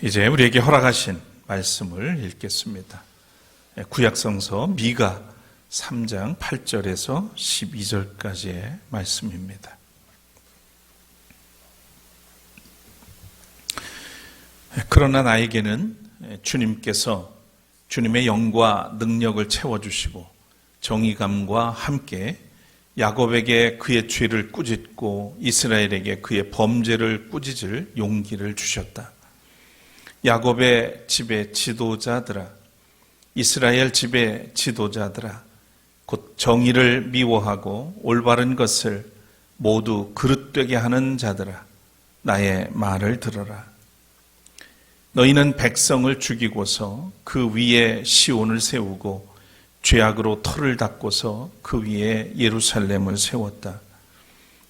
이제 우리에게 허락하신 말씀을 읽겠습니다. 구약성서 미가 3장 8절에서 12절까지의 말씀입니다. 그러나 나에게는 주님께서 주님의 영과 능력을 채워주시고 정의감과 함께 야곱에게 그의 죄를 꾸짖고 이스라엘에게 그의 범죄를 꾸짖을 용기를 주셨다. 야곱의 집의 지도자들아, 이스라엘 집의 지도자들아, 곧 정의를 미워하고 올바른 것을 모두 그릇되게 하는 자들아, 나의 말을 들어라. 너희는 백성을 죽이고서 그 위에 시온을 세우고 죄악으로 터를 닦고서 그 위에 예루살렘을 세웠다.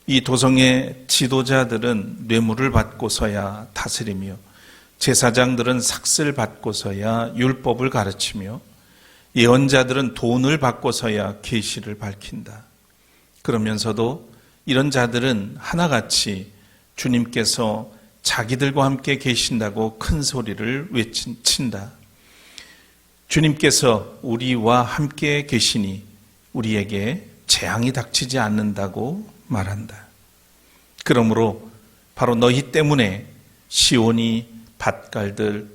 이 도성의 지도자들은 뇌물을 받고서야 다스리며 제사장들은 삭슬 받고서야 율법을 가르치며 예언자들은 돈을 받고서야 계시를 밝힌다. 그러면서도 이런 자들은 하나같이 주님께서 자기들과 함께 계신다고 큰 소리를 외친다. 주님께서 우리와 함께 계시니 우리에게 재앙이 닥치지 않는다고 말한다. 그러므로 바로 너희 때문에 시온이 밭갈들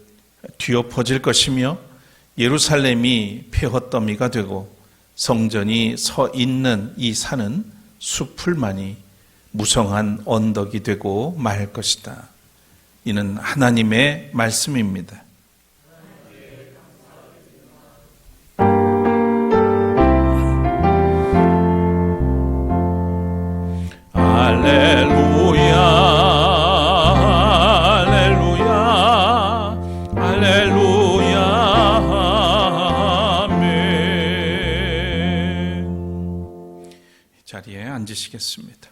뒤엎어질 것이며 예루살렘이 폐허더미가 되고 성전이 서 있는 이 산은 숲풀만이 무성한 언덕이 되고 말 것이다. 이는 하나님의 말씀입니다. 할렐루야, 할렐루야, 할렐루야, 아멘. 자리에 앉으시겠습니다.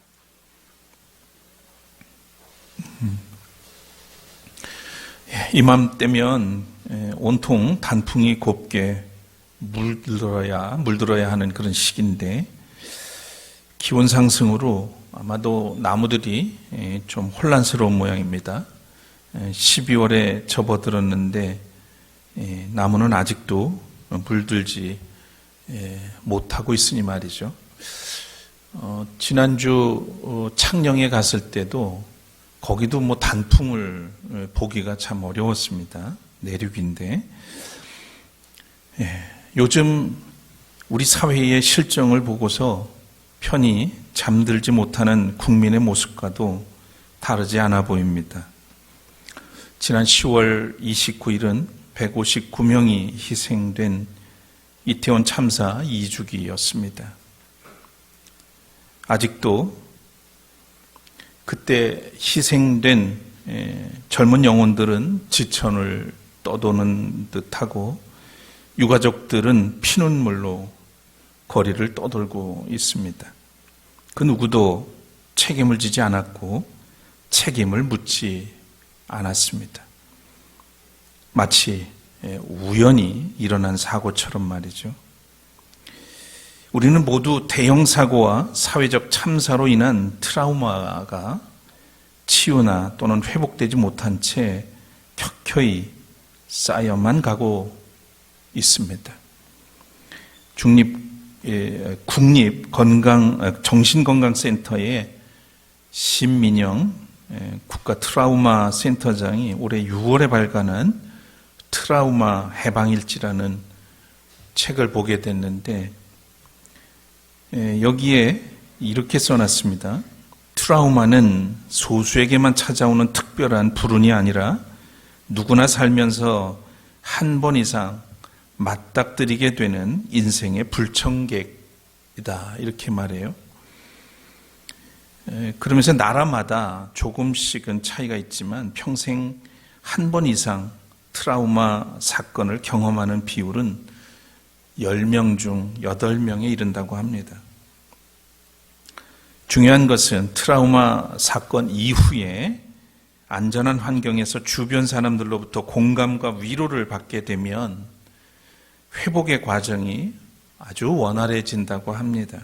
이맘때면 온통 단풍이 곱게 물들어야 하는 그런 시기인데 기온 상승으로 아마도 나무들이 좀 혼란스러운 모양입니다. 12월에 접어들었는데 나무는 아직도 물들지 못하고 있으니 말이죠. 지난주 창녕에 갔을 때도 거기도 뭐 단풍을 보기가 참 어려웠습니다. 내륙인데 요즘 우리 사회의 실정을 보고서 편히 잠들지 못하는 국민의 모습과도 다르지 않아 보입니다. 지난 10월 29일은 159명이 희생된 이태원 참사 2주기였습니다. 아직도 그때 희생된 젊은 영혼들은 지천을 떠도는 듯하고 유가족들은 피눈물로 거리를 떠돌고 있습니다. 그 누구도 책임을 지지 않았고 책임을 묻지 않았습니다. 마치 우연히 일어난 사고처럼 말이죠. 우리는 모두 대형 사고와 사회적 참사로 인한 트라우마가 치유나 또는 회복되지 못한 채 켜켜이 쌓여만 가고 있습니다. 국립정신건강센터의 신민영 국가 트라우마 센터장이 올해 6월에 발간한 트라우마 해방일지라는 책을 보게 됐는데 여기에 이렇게 써놨습니다. 트라우마는 소수에게만 찾아오는 특별한 불운이 아니라 누구나 살면서 한 번 이상 맞닥뜨리게 되는 인생의 불청객이다. 이렇게 말해요. 그러면서 나라마다 조금씩은 차이가 있지만 평생 한 번 이상 트라우마 사건을 경험하는 비율은 10명 중 8명에 이른다고 합니다. 중요한 것은 트라우마 사건 이후에 안전한 환경에서 주변 사람들로부터 공감과 위로를 받게 되면 회복의 과정이 아주 원활해진다고 합니다.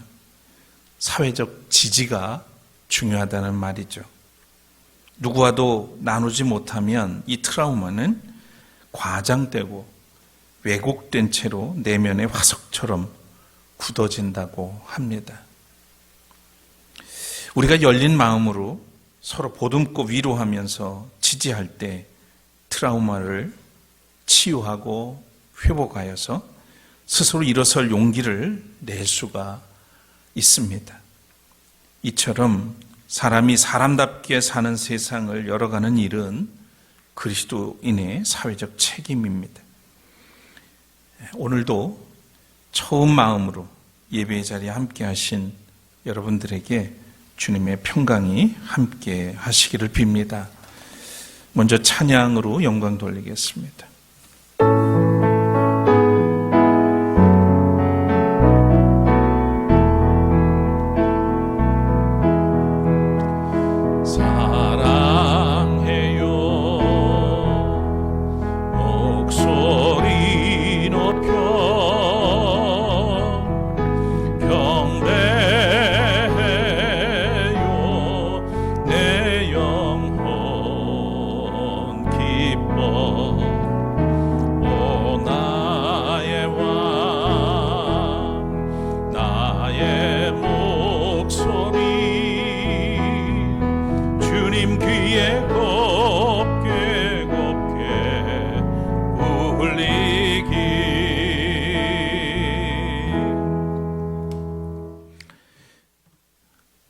사회적 지지가 중요하다는 말이죠. 누구와도 나누지 못하면 이 트라우마는 과장되고 왜곡된 채로 내면의 화석처럼 굳어진다고 합니다. 우리가 열린 마음으로 서로 보듬고 위로하면서 지지할 때 트라우마를 치유하고 회복하여서 스스로 일어설 용기를 낼 수가 있습니다. 이처럼 사람이 사람답게 사는 세상을 열어가는 일은 그리스도인의 사회적 책임입니다. 오늘도 처음 마음으로 예배의 자리에 함께 하신 여러분들에게 주님의 평강이 함께 하시기를 빕니다. 먼저 찬양으로 영광 돌리겠습니다.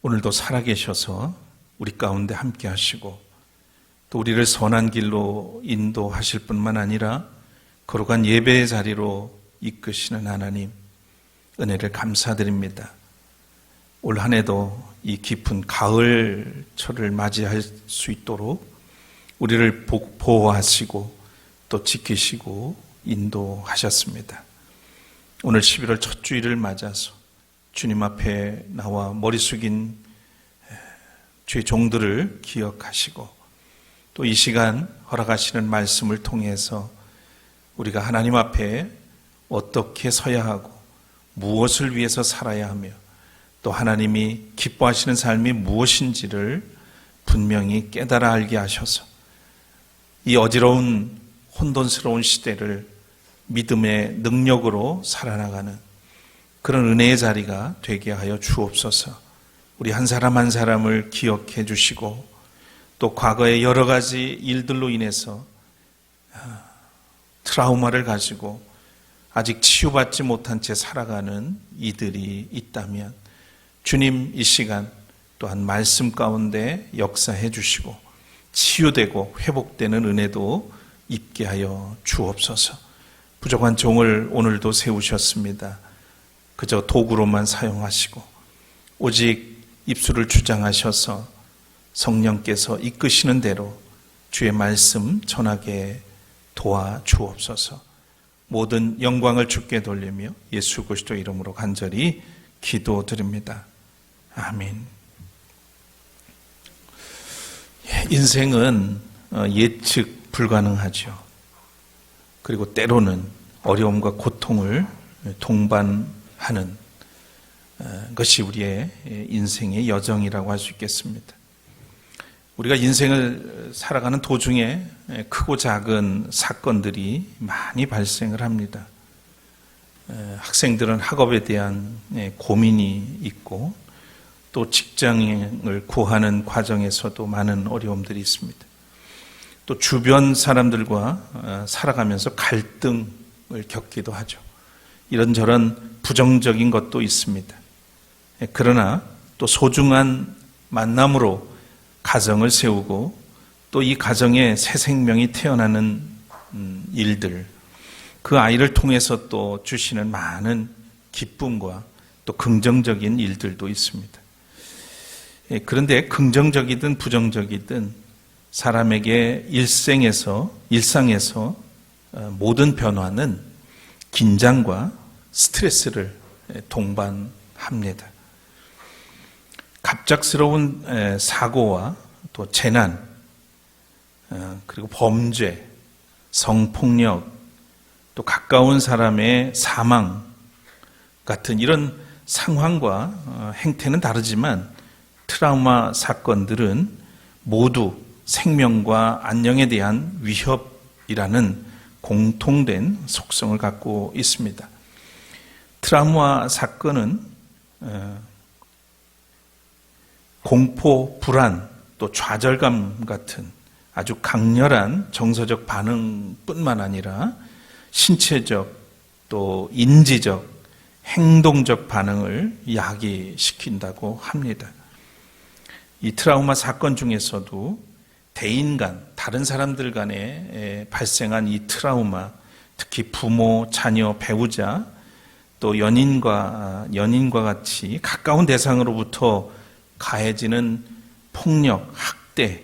오늘도 살아계셔서 우리 가운데 함께 하시고 또 우리를 선한 길로 인도하실 뿐만 아니라 거룩한 예배의 자리로 이끄시는 하나님, 은혜를 감사드립니다. 올 한 해도 이 깊은 가을철을 맞이할 수 있도록 우리를 보호하시고 또 지키시고 인도하셨습니다. 오늘 11월 첫 주일을 맞아서 주님 앞에 나와 머리 숙인 주의 종들을 기억하시고 또 이 시간 허락하시는 말씀을 통해서 우리가 하나님 앞에 어떻게 서야 하고 무엇을 위해서 살아야 하며 또 하나님이 기뻐하시는 삶이 무엇인지를 분명히 깨달아 알게 하셔서 이 어지러운 혼돈스러운 시대를 믿음의 능력으로 살아나가는 그런 은혜의 자리가 되게 하여 주옵소서. 우리 한 사람 한 사람을 기억해 주시고 또 과거의 여러 가지 일들로 인해서 트라우마를 가지고 아직 치유받지 못한 채 살아가는 이들이 있다면 주님 이 시간 또한 말씀 가운데 역사해 주시고 치유되고 회복되는 은혜도 있게 하여 주옵소서. 부족한 종을 오늘도 세우셨습니다. 그저 도구로만 사용하시고 오직 입술을 주장하셔서 성령께서 이끄시는 대로 주의 말씀 전하게 도와주옵소서. 모든 영광을 주께 돌리며 예수 그리스도 이름으로 간절히 기도드립니다. 아멘. 인생은 예측 불가능하죠. 그리고 때로는 어려움과 고통을 동반하는 것이 우리의 인생의 여정이라고 할 수 있겠습니다. 우리가 인생을 살아가는 도중에 크고 작은 사건들이 많이 발생을 합니다. 학생들은 학업에 대한 고민이 있고 또 직장을 구하는 과정에서도 많은 어려움들이 있습니다. 또 주변 사람들과 살아가면서 갈등을 겪기도 하죠. 이런저런 부정적인 것도 있습니다. 그러나 또 소중한 만남으로 가정을 세우고 또 이 가정에 새 생명이 태어나는 일들, 그 아이를 통해서 또 주시는 많은 기쁨과 또 긍정적인 일들도 있습니다. 그런데 긍정적이든 부정적이든 사람에게 일상에서 모든 변화는 긴장과 스트레스를 동반합니다. 갑작스러운 사고와 또 재난, 그리고 범죄, 성폭력, 또 가까운 사람의 사망 같은 이런 상황과 행태는 다르지만 트라우마 사건들은 모두 생명과 안녕에 대한 위협이라는 공통된 속성을 갖고 있습니다. 트라우마 사건은 공포, 불안, 또 좌절감 같은 아주 강렬한 정서적 반응뿐만 아니라 신체적 또 인지적, 행동적 반응을 야기시킨다고 합니다. 이 트라우마 사건 중에서도 대인 간, 다른 사람들 간에 발생한 이 트라우마, 특히 부모, 자녀, 배우자, 또 연인과 같이 가까운 대상으로부터 가해지는 폭력, 학대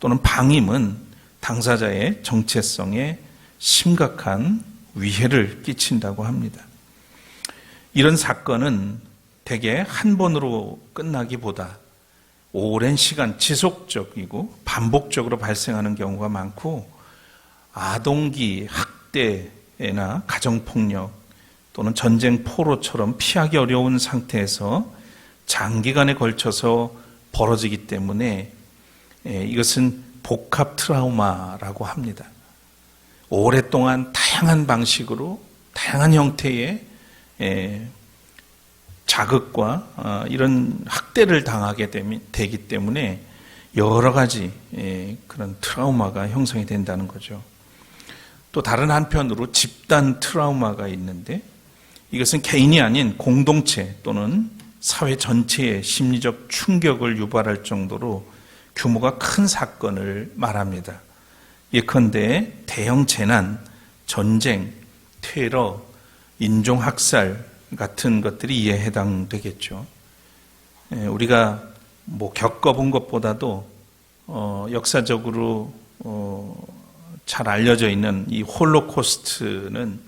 또는 방임은 당사자의 정체성에 심각한 위해를 끼친다고 합니다. 이런 사건은 대개 한 번으로 끝나기보다 오랜 시간 지속적이고 반복적으로 발생하는 경우가 많고, 아동기 학대나 가정폭력 또는 전쟁 포로처럼 피하기 어려운 상태에서 장기간에 걸쳐서 벌어지기 때문에 이것은 복합 트라우마라고 합니다. 오랫동안 다양한 방식으로 다양한 형태의 자극과 이런 학대를 당하게 되기 때문에 여러 가지 그런 트라우마가 형성이 된다는 거죠. 또 다른 한편으로 집단 트라우마가 있는데, 이것은 개인이 아닌 공동체 또는 사회 전체의 심리적 충격을 유발할 정도로 규모가 큰 사건을 말합니다. 예컨대 대형 재난, 전쟁, 테러, 인종학살 같은 것들이 이에 해당되겠죠. 우리가 겪어본 것보다도 역사적으로 잘 알려져 있는 이 홀로코스트는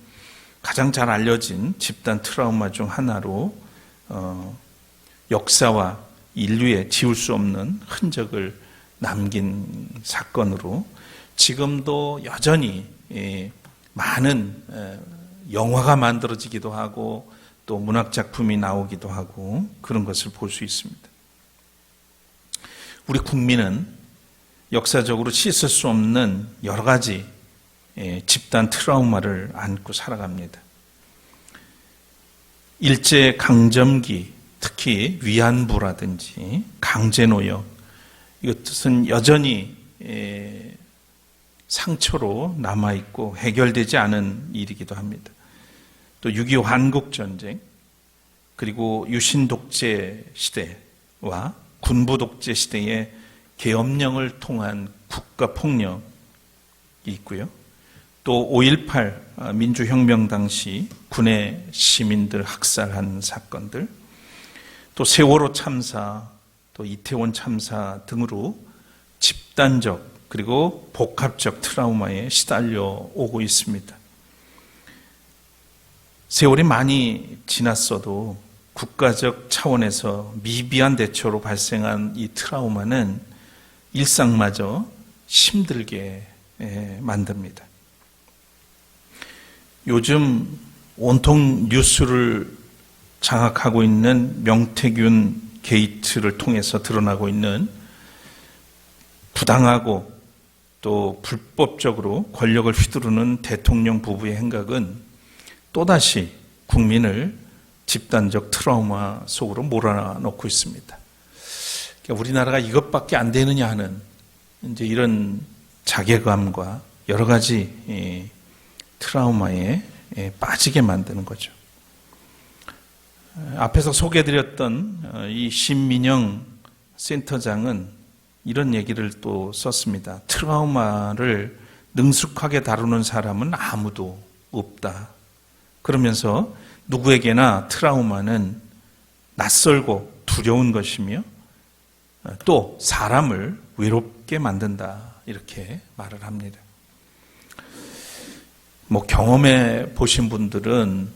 가장 잘 알려진 집단 트라우마 중 하나로 역사와 인류에 지울 수 없는 흔적을 남긴 사건으로 지금도 여전히 많은 영화가 만들어지기도 하고 또 문학작품이 나오기도 하고 그런 것을 볼 수 있습니다. 우리 국민은 역사적으로 씻을 수 없는 여러 가지 집단 트라우마를 안고 살아갑니다. 일제강점기, 특히 위안부라든지 강제노역, 이것은 여전히 상처로 남아있고 해결되지 않은 일이기도 합니다. 또 6.25 한국전쟁, 그리고 유신독재 시대와 군부독재 시대의 계엄령을 통한 국가폭력이 있고요. 또 5.18 민주혁명 당시 군의 시민들 학살한 사건들, 또 세월호 참사, 또 이태원 참사 등으로 집단적 그리고 복합적 트라우마에 시달려 오고 있습니다. 세월이 많이 지났어도 국가적 차원에서 미비한 대처로 발생한 이 트라우마는 일상마저 힘들게 만듭니다. 요즘 온통 뉴스를 장악하고 있는 명태균 게이트를 통해서 드러나고 있는 부당하고 또 불법적으로 권력을 휘두르는 대통령 부부의 행각은 또다시 국민을 집단적 트라우마 속으로 몰아넣고 있습니다. 그러니까 우리나라가 이것밖에 안 되느냐 하는 이제 이런 자괴감과 여러 가지 트라우마에 빠지게 만드는 거죠. 앞에서 소개해드렸던 이 신민영 센터장은 이런 얘기를 또 썼습니다. 트라우마를 능숙하게 다루는 사람은 아무도 없다. 그러면서 누구에게나 트라우마는 낯설고 두려운 것이며 또 사람을 외롭게 만든다. 이렇게 말을 합니다. 경험해 보신 분들은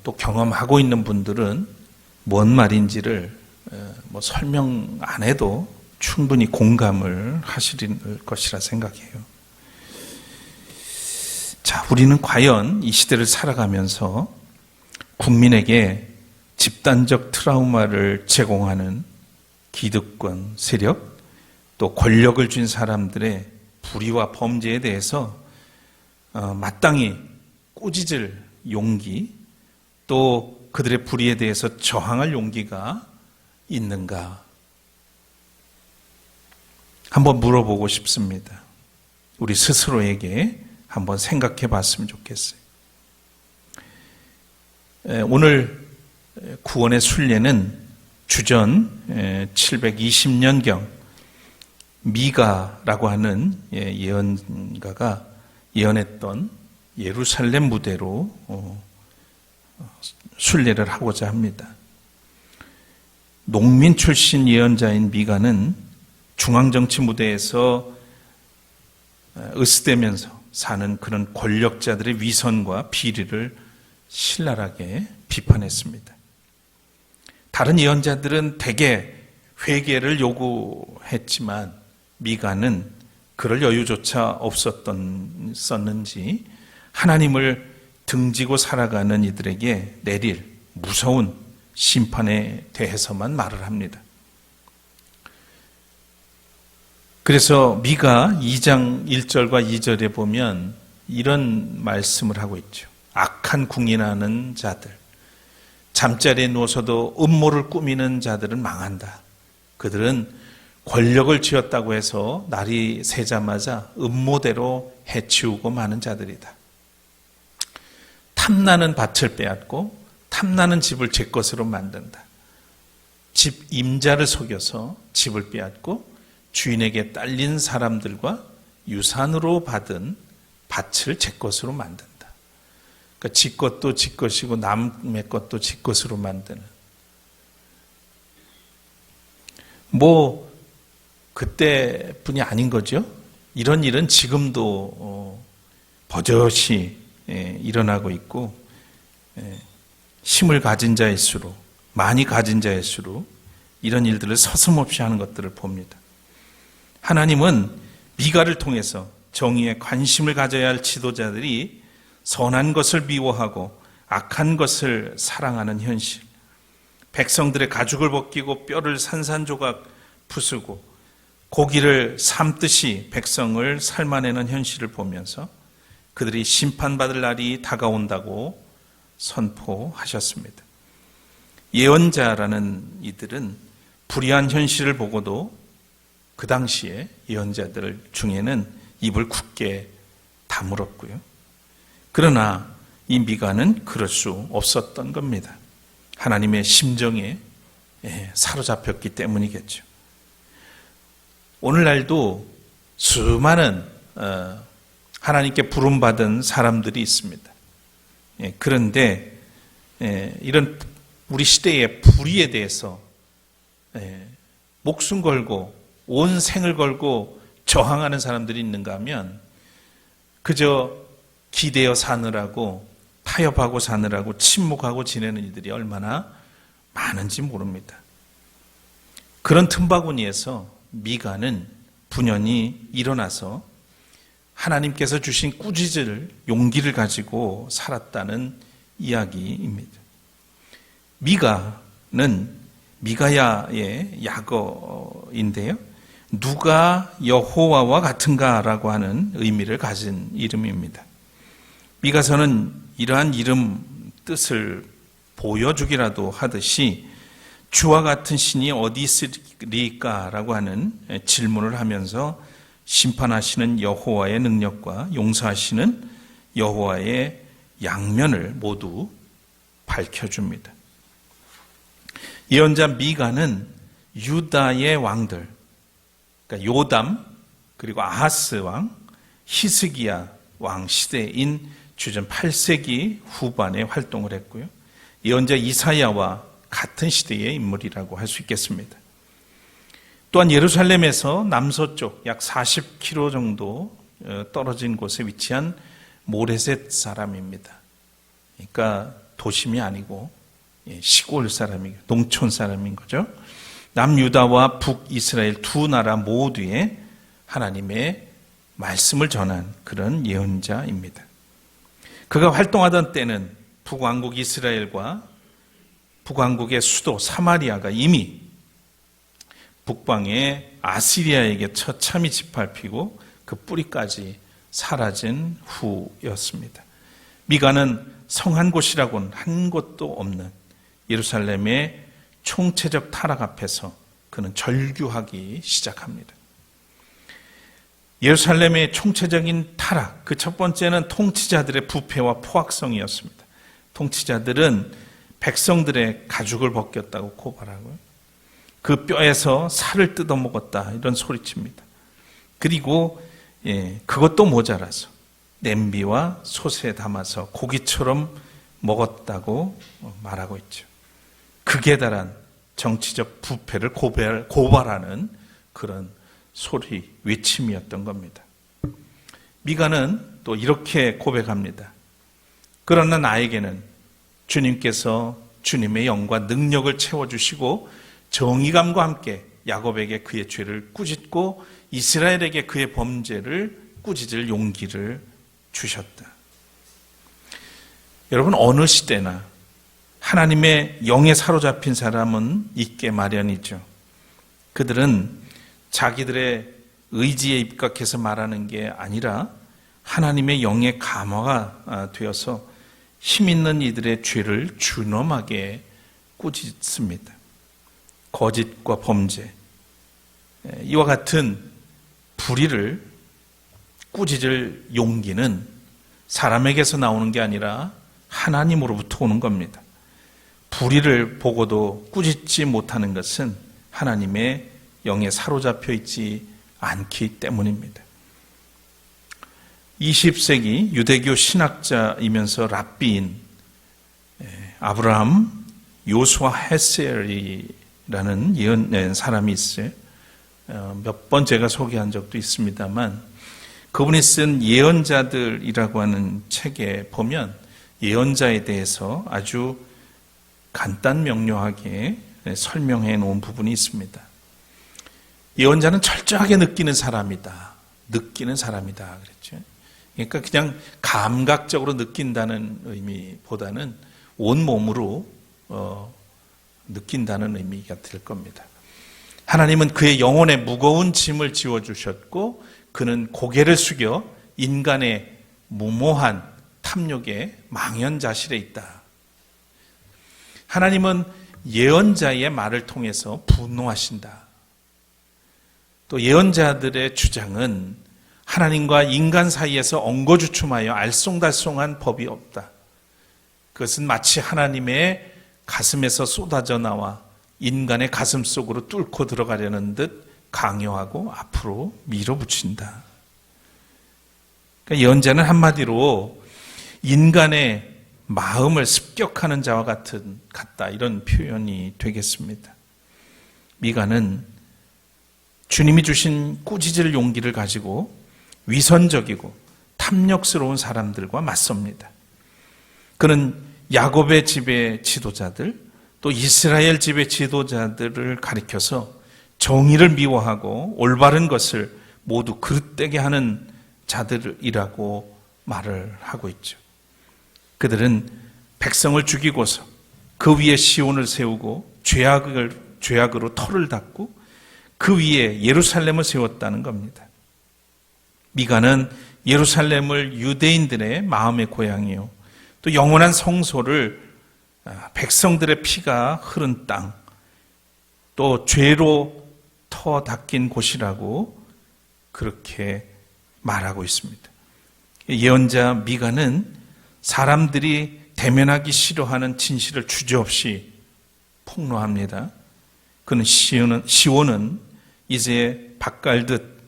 또 경험하고 있는 분들은 뭔 말인지를 설명 안 해도 충분히 공감을 하실 것이라 생각해요. 자, 우리는 과연 이 시대를 살아가면서 국민에게 집단적 트라우마를 제공하는 기득권 세력 또 권력을 쥔 사람들의 불의와 범죄에 대해서 마땅히 꾸짖을 용기, 또 그들의 불의에 대해서 저항할 용기가 있는가? 한번 물어보고 싶습니다. 우리 스스로에게 한번 생각해 봤으면 좋겠어요. 오늘 구원의 순례는 주전 720년경 미가라고 하는 예언가가 예언했던 예루살렘 무대로 순례를 하고자 합니다. 농민 출신 예언자인 미가는 중앙정치 무대에서 으스대면서 사는 그런 권력자들의 위선과 비리를 신랄하게 비판했습니다. 다른 예언자들은 대개 회개를 요구했지만 미가는 그럴 여유조차 없었는지 하나님을 등지고 살아가는 이들에게 내릴 무서운 심판에 대해서만 말을 합니다. 그래서 미가 2장 1절과 2절에 보면 이런 말씀을 하고 있죠. 악한 궁인하는 자들, 잠자리에 누워서도 음모를 꾸미는 자들은 망한다. 그들은 권력을 쥐었다고 해서 날이 새자마자 음모대로 해치우고 마는 자들이다. 탐나는 밭을 빼앗고 탐나는 집을 제 것으로 만든다. 집 임자를 속여서 집을 빼앗고 주인에게 딸린 사람들과 유산으로 받은 밭을 제 것으로 만든다. 그러니까 지 것도 지 것이고 남의 것도 지 것으로 만드는. 그때뿐이 아닌 거죠. 이런 일은 지금도 버젓이 일어나고 있고, 힘을 가진 자일수록, 많이 가진 자일수록 이런 일들을 서슴없이 하는 것들을 봅니다. 하나님은 미가를 통해서 정의에 관심을 가져야 할 지도자들이 선한 것을 미워하고 악한 것을 사랑하는 현실, 백성들의 가죽을 벗기고 뼈를 산산조각 부수고 고기를 삶듯이 백성을 삶아내는 현실을 보면서 그들이 심판받을 날이 다가온다고 선포하셨습니다. 예언자라는 이들은 불의한 현실을 보고도 그 당시에 예언자들 중에는 입을 굳게 다물었고요. 그러나 이 미가는 그럴 수 없었던 겁니다. 하나님의 심정에 사로잡혔기 때문이겠죠. 오늘날도 수많은 하나님께 부름받은 사람들이 있습니다. 그런데 이런 우리 시대의 불의에 대해서 목숨 걸고 온 생을 걸고 저항하는 사람들이 있는가 하면 그저 기대어 사느라고 타협하고 사느라고 침묵하고 지내는 이들이 얼마나 많은지 모릅니다. 그런 틈바구니에서 미가는 분연히 일어나서 하나님께서 주신 꾸짖을 용기를 가지고 살았다는 이야기입니다. 미가는 미가야의 약어인데요. 누가 여호와와 같은가라고 하는 의미를 가진 이름입니다. 미가서는 이러한 이름 뜻을 보여주기라도 하듯이 주와 같은 신이 어디 있으리까라고 하는 질문을 하면서 심판하시는 여호와의 능력과 용서하시는 여호와의 양면을 모두 밝혀줍니다. 예언자 미가는 유다의 왕들, 그러니까 요담 그리고 아하스 왕, 히스기야 왕 시대인 주전 8세기 후반에 활동을 했고요. 예언자 이사야와 같은 시대의 인물이라고 할 수 있겠습니다. 또한 예루살렘에서 남서쪽 약 40km 정도 떨어진 곳에 위치한 모레셋 사람입니다. 그러니까 도심이 아니고 시골 사람이, 농촌 사람인 거죠. 남유다와 북이스라엘 두 나라 모두에 하나님의 말씀을 전한 그런 예언자입니다. 그가 활동하던 때는 북왕국 이스라엘과 북왕국의 수도 사마리아가 이미 북방에 아시리아에게 처참히 짓밟히고 그 뿌리까지 사라진 후였습니다. 미가는 성한 곳이라고는 한 곳도 없는 예루살렘의 총체적 타락 앞에서 그는 절규하기 시작합니다. 예루살렘의 총체적인 타락, 그 첫 번째는 통치자들의 부패와 포악성이었습니다. 통치자들은 백성들의 가죽을 벗겼다고 고발하고요. 그 뼈에서 살을 뜯어먹었다 이런 소리칩니다. 그리고 그것도 모자라서 냄비와 솥에 담아서 고기처럼 먹었다고 말하고 있죠. 극에 달한 정치적 부패를 고발하는 그런 소리, 외침이었던 겁니다. 미가는 또 이렇게 고백합니다. 그러나 나에게는 주님께서 주님의 영과 능력을 채워주시고 정의감과 함께 야곱에게 그의 죄를 꾸짖고 이스라엘에게 그의 범죄를 꾸짖을 용기를 주셨다. 여러분, 어느 시대나 하나님의 영에 사로잡힌 사람은 있게 마련이죠. 그들은 자기들의 의지에 입각해서 말하는 게 아니라 하나님의 영의 감화가 되어서 힘 있는 이들의 죄를 준엄하게 꾸짖습니다. 거짓과 범죄, 이와 같은 불의를 꾸짖을 용기는 사람에게서 나오는 게 아니라 하나님으로부터 오는 겁니다. 불의를 보고도 꾸짖지 못하는 것은 하나님의 영에 사로잡혀 있지 않기 때문입니다. 20세기 유대교 신학자이면서 랍비인 아브라함 요수아 헤셀이라는 사람이 있어요. 몇 번 제가 소개한 적도 있습니다만 그분이 쓴 예언자들이라고 하는 책에 보면 예언자에 대해서 아주 간단 명료하게 설명해 놓은 부분이 있습니다. 예언자는 철저하게 느끼는 사람이다. 느끼는 사람이다. 그랬죠. 그러니까 그냥 감각적으로 느낀다는 의미보다는 온몸으로 느낀다는 의미가 될 겁니다. 하나님은 그의 영혼에 무거운 짐을 지워주셨고 그는 고개를 숙여 인간의 무모한 탐욕에 망연자실해 있다. 하나님은 예언자의 말을 통해서 분노하신다. 또 예언자들의 주장은 하나님과 인간 사이에서 엉거주춤하여 알쏭달쏭한 법이 없다. 그것은 마치 하나님의 가슴에서 쏟아져 나와 인간의 가슴 속으로 뚫고 들어가려는 듯 강요하고 앞으로 밀어붙인다. 그러니까 예언자는 한마디로 인간의 마음을 습격하는 자와 같다 이런 표현이 되겠습니다. 미가는 주님이 주신 꾸짖을 용기를 가지고 위선적이고 탐욕스러운 사람들과 맞섭니다. 그는 야곱의 집의 지도자들 또 이스라엘 집의 지도자들을 가리켜서 정의를 미워하고 올바른 것을 모두 그릇되게 하는 자들이라고 말을 하고 있죠. 그들은 백성을 죽이고서 그 위에 시온을 세우고 죄악으로 터를 닦고 그 위에 예루살렘을 세웠다는 겁니다. 미가는 예루살렘을 유대인들의 마음의 고향이요 또 영원한 성소를 백성들의 피가 흐른 땅 또 죄로 터 닦인 곳이라고 그렇게 말하고 있습니다. 예언자 미가는 사람들이 대면하기 싫어하는 진실을 주저없이 폭로합니다. 그는 시온은 이제 밭갈듯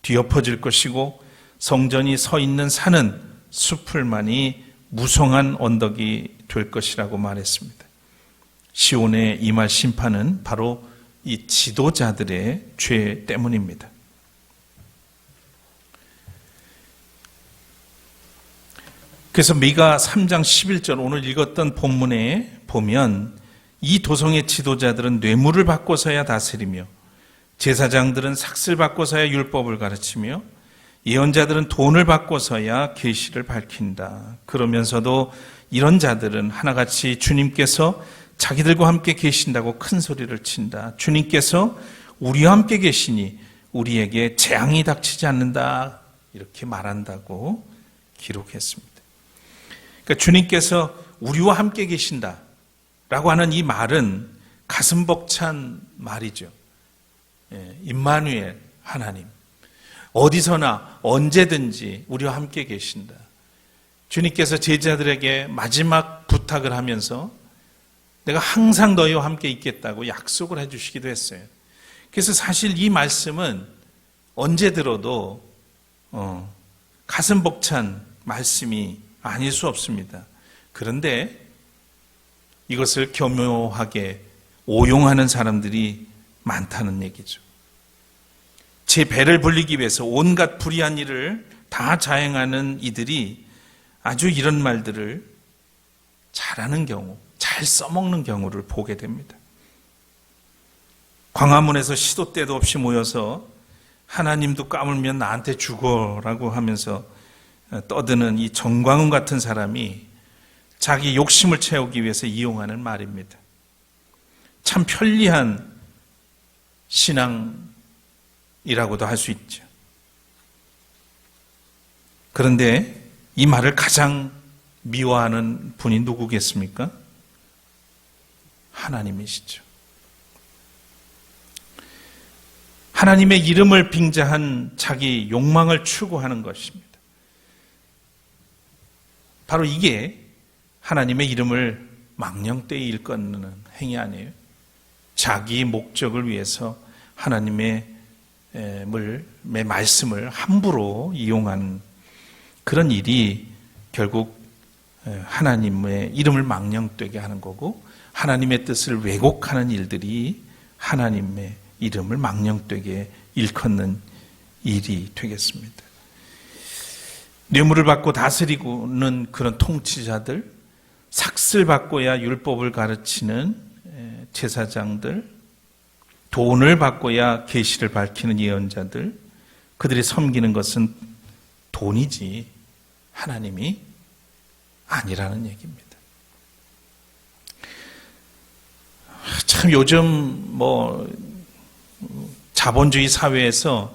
뒤엎어질 것이고 성전이 서 있는 산은 숲을만이 무성한 언덕이 될 것이라고 말했습니다. 시온에 임할 심판은 바로 이 지도자들의 죄 때문입니다. 그래서 미가 3장 11절 오늘 읽었던 본문에 보면 이 도성의 지도자들은 뇌물을 받고서야 다스리며 제사장들은 삭슬 받고서야 율법을 가르치며 예언자들은 돈을 받고서야 계시를 밝힌다. 그러면서도 이런 자들은 하나같이 주님께서 자기들과 함께 계신다고 큰 소리를 친다. 주님께서 우리와 함께 계시니 우리에게 재앙이 닥치지 않는다. 이렇게 말한다고 기록했습니다. 그러니까 주님께서 우리와 함께 계신다라고 하는 이 말은 가슴 벅찬 말이죠. 임마누엘 하나님, 어디서나 언제든지 우리와 함께 계신다. 주님께서 제자들에게 마지막 부탁을 하면서 내가 항상 너희와 함께 있겠다고 약속을 해주시기도 했어요. 그래서 사실 이 말씀은 언제 들어도 가슴 벅찬 말씀이 아닐 수 없습니다. 그런데 이것을 교묘하게 오용하는 사람들이 많다는 얘기죠. 제 배를 불리기 위해서 온갖 불의한 일을 다 자행하는 이들이 아주 이런 말들을 잘하는 경우, 잘 써먹는 경우를 보게 됩니다. 광화문에서 시도 때도 없이 모여서 하나님도 까물면 나한테 죽어라고 하면서 떠드는 이 정광훈 같은 사람이 자기 욕심을 채우기 위해서 이용하는 말입니다. 참 편리한 신앙이라고도 할 수 있죠. 그런데 이 말을 가장 미워하는 분이 누구겠습니까? 하나님이시죠. 하나님의 이름을 빙자한 자기 욕망을 추구하는 것입니다. 바로 이게 하나님의 이름을 망령되이 일컫는 행위 아니에요. 자기 목적을 위해서 하나님의 말씀을 함부로 이용한 그런 일이 결국 하나님의 이름을 망령되게 하는 거고, 하나님의 뜻을 왜곡하는 일들이 하나님의 이름을 망령되게 일컫는 일이 되겠습니다. 뇌물을 받고 다스리고는 그런 통치자들, 삭슬 받고야 율법을 가르치는 제사장들, 돈을 받고야 계시를 밝히는 예언자들, 그들이 섬기는 것은 돈이지 하나님이 아니라는 얘기입니다. 참 요즘 자본주의 사회에서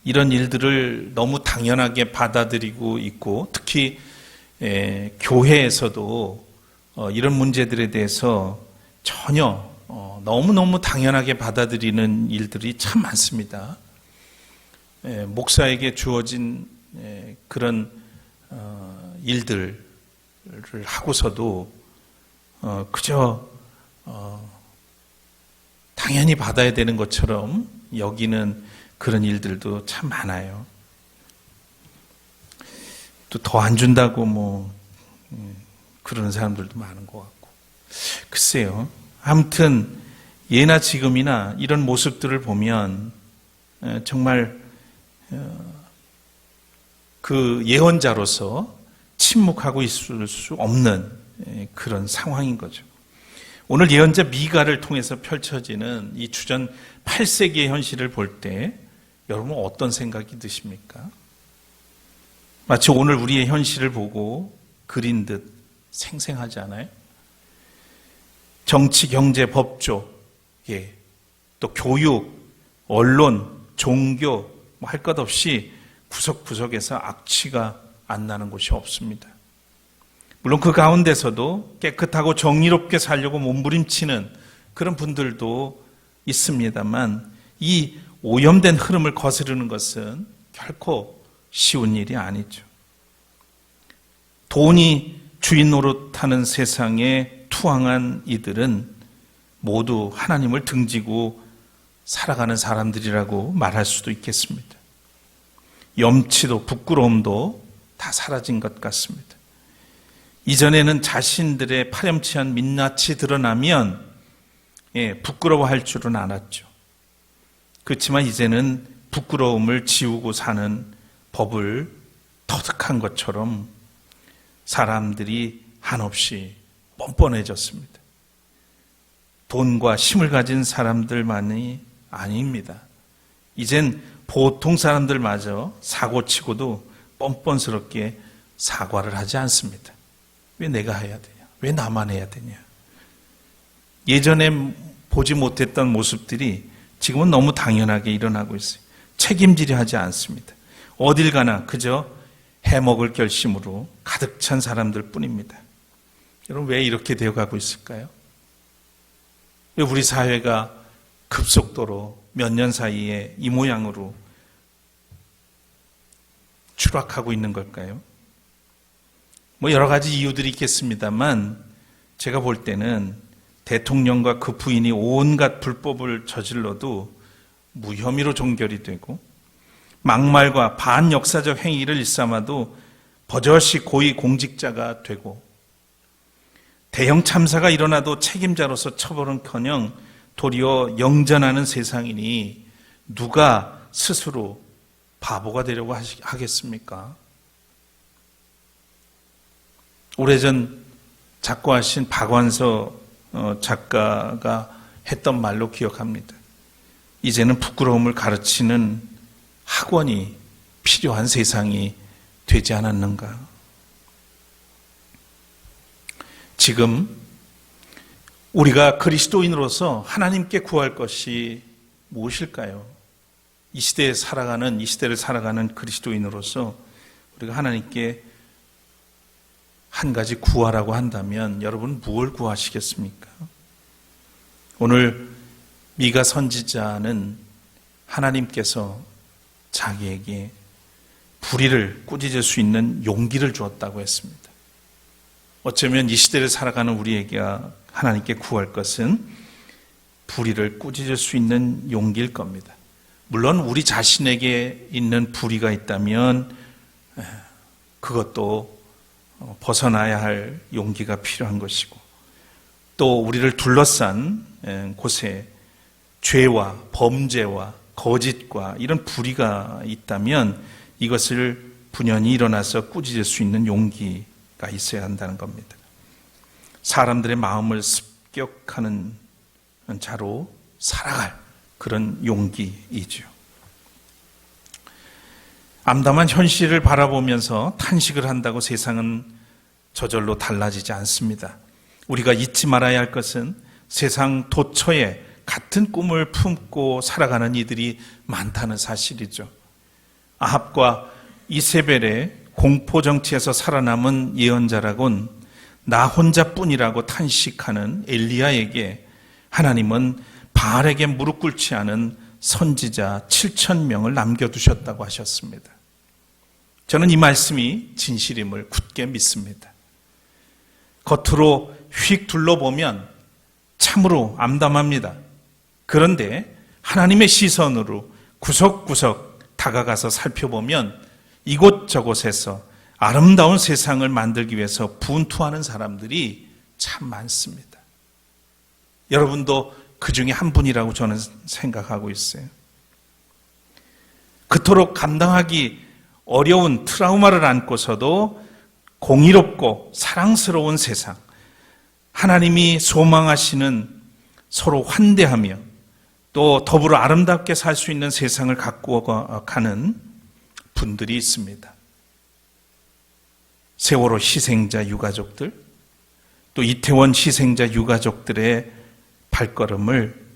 이런 일들을 너무 당연하게 받아들이고 있고, 특히 교회에서도 이런 문제들에 대해서 전혀 너무너무 당연하게 받아들이는 일들이 참 많습니다. 목사에게 주어진 그런 일들을 하고서도 그저 당연히 받아야 되는 것처럼 여기는 그런 일들도 참 많아요. 또 더 안 준다고 그러는 사람들도 많은 것 같고. 글쎄요. 아무튼 예나 지금이나 이런 모습들을 보면 정말 그 예언자로서 침묵하고 있을 수 없는 그런 상황인 거죠. 오늘 예언자 미가를 통해서 펼쳐지는 이 주전 8세기의 현실을 볼 때 여러분 어떤 생각이 드십니까? 마치 오늘 우리의 현실을 보고 그린 듯 생생하지 않아요? 정치, 경제, 법조, 또 교육, 언론, 종교 할 것 없이 구석구석에서 악취가 안 나는 곳이 없습니다. 물론 그 가운데서도 깨끗하고 정의롭게 살려고 몸부림치는 그런 분들도 있습니다만, 이 오염된 흐름을 거스르는 것은 결코 쉬운 일이 아니죠. 돈이 주인 노릇하는 세상에 투항한 이들은 모두 하나님을 등지고 살아가는 사람들이라고 말할 수도 있겠습니다. 염치도 부끄러움도 다 사라진 것 같습니다. 이전에는 자신들의 파렴치한 민낯이 드러나면 부끄러워할 줄은 알았죠. 그렇지만 이제는 부끄러움을 지우고 사는 법을 터득한 것처럼 사람들이 한없이 뻔뻔해졌습니다. 돈과 힘을 가진 사람들만이 아닙니다. 이젠 보통 사람들마저 사고치고도 뻔뻔스럽게 사과를 하지 않습니다. 왜 내가 해야 되냐? 왜 나만 해야 되냐? 예전에 보지 못했던 모습들이 지금은 너무 당연하게 일어나고 있어요. 책임지려 하지 않습니다. 어딜 가나 그저 해먹을 결심으로 가득 찬 사람들 뿐입니다. 여러분, 왜 이렇게 되어가고 있을까요? 왜 우리 사회가 급속도로 몇 년 사이에 이 모양으로 추락하고 있는 걸까요? 뭐 여러 가지 이유들이 있겠습니다만 제가 볼 때는 대통령과 그 부인이 온갖 불법을 저질러도 무혐의로 종결이 되고, 막말과 반역사적 행위를 일삼아도 버젓이 고위 공직자가 되고, 대형 참사가 일어나도 책임자로서 처벌은커녕 도리어 영전하는 세상이니 누가 스스로 바보가 되려고 하겠습니까? 오래전 작고하신 박완서 작가가 했던 말로 기억합니다. 이제는 부끄러움을 가르치는 학원이 필요한 세상이 되지 않았는가? 지금 우리가 그리스도인으로서 하나님께 구할 것이 무엇일까요? 이 시대를 살아가는 그리스도인으로서 우리가 하나님께 한 가지 구하라고 한다면 여러분 무엇을 구하시겠습니까? 오늘 미가 선지자는 하나님께서 자기에게 불의를 꾸짖을 수 있는 용기를 주었다고 했습니다. 어쩌면 이 시대를 살아가는 우리에게 하나님께 구할 것은 불의를 꾸짖을 수 있는 용기일 겁니다. 물론 우리 자신에게 있는 불의가 있다면 그것도 벗어나야 할 용기가 필요한 것이고, 또 우리를 둘러싼 곳에 죄와 범죄와 거짓과 이런 불의가 있다면 이것을 분연히 일어나서 꾸짖을 수 있는 용기가 있어야 한다는 겁니다. 사람들의 마음을 습격하는 자로 살아갈 그런 용기이죠. 암담한 현실을 바라보면서 탄식을 한다고 세상은 저절로 달라지지 않습니다. 우리가 잊지 말아야 할 것은 세상 도처에 같은 꿈을 품고 살아가는 이들이 많다는 사실이죠. 아합과 이세벨의 공포 정치에서 살아남은 예언자라곤 나 혼자뿐이라고 탄식하는 엘리야에게 하나님은 바알에게 무릎 꿇지 않은 선지자 7,000명을 남겨두셨다고 하셨습니다. 저는 이 말씀이 진실임을 굳게 믿습니다. 겉으로 휙 둘러보면 참으로 암담합니다. 그런데 하나님의 시선으로 구석구석 다가가서 살펴보면 이곳저곳에서 아름다운 세상을 만들기 위해서 분투하는 사람들이 참 많습니다. 여러분도 그 중에 한 분이라고 저는 생각하고 있어요. 그토록 감당하기 어려운 트라우마를 안고서도 공의롭고 사랑스러운 세상, 하나님이 소망하시는 서로 환대하며 또 더불어 아름답게 살 수 있는 세상을 갖고 가는 분들이 있습니다. 세월호 희생자 유가족들, 또 이태원 희생자 유가족들의 발걸음을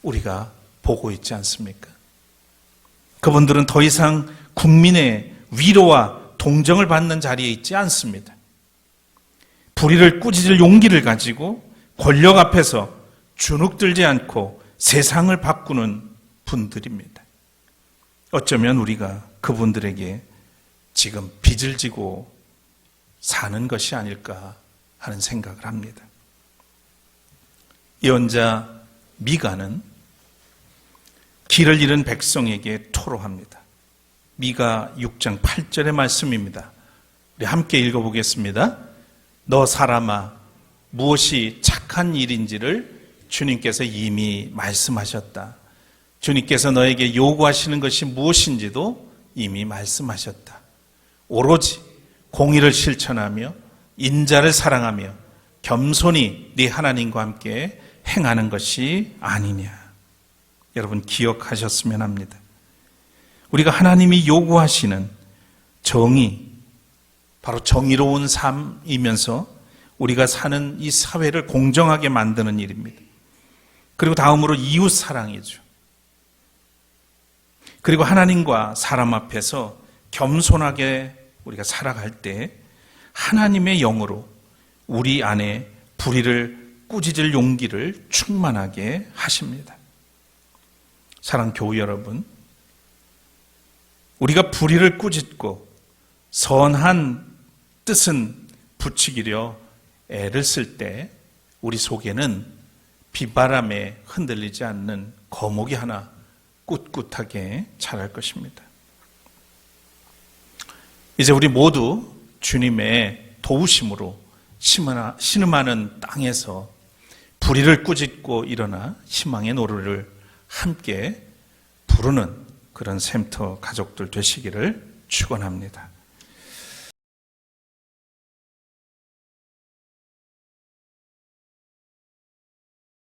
우리가 보고 있지 않습니까? 그분들은 더 이상 국민의 위로와 동정을 받는 자리에 있지 않습니다. 불의를 꾸짖을 용기를 가지고 권력 앞에서 주눅들지 않고 세상을 바꾸는 분들입니다. 어쩌면 우리가 그분들에게 지금 빚을 지고 사는 것이 아닐까 하는 생각을 합니다. 예언자 미가는 길을 잃은 백성에게 토로합니다. 미가 6장 8절의 말씀입니다. 우리 함께 읽어보겠습니다. 너 사람아, 무엇이 착한 일인지를 주님께서 이미 말씀하셨다. 주님께서 너에게 요구하시는 것이 무엇인지도 이미 말씀하셨다. 오로지 공의를 실천하며 인자를 사랑하며 겸손히 네 하나님과 함께 행하는 것이 아니냐. 여러분 기억하셨으면 합니다. 우리가 하나님이 요구하시는 정의, 바로 정의로운 삶이면서 우리가 사는 이 사회를 공정하게 만드는 일입니다. 그리고 다음으로 이웃 사랑이죠. 그리고 하나님과 사람 앞에서 겸손하게 우리가 살아갈 때 하나님의 영으로 우리 안에 불의를 꾸짖을 용기를 충만하게 하십니다. 사랑하는 교우 여러분, 우리가 불의를 꾸짖고 선한 뜻은 부추기려 애를 쓸 때 우리 속에는 비바람에 흔들리지 않는 거목이 하나 꿋꿋하게 자랄 것입니다. 이제 우리 모두 주님의 도우심으로 신음하는 땅에서 불의를 꾸짖고 일어나 희망의 노래를 함께 부르는 그런 샘터 가족들 되시기를 축원합니다.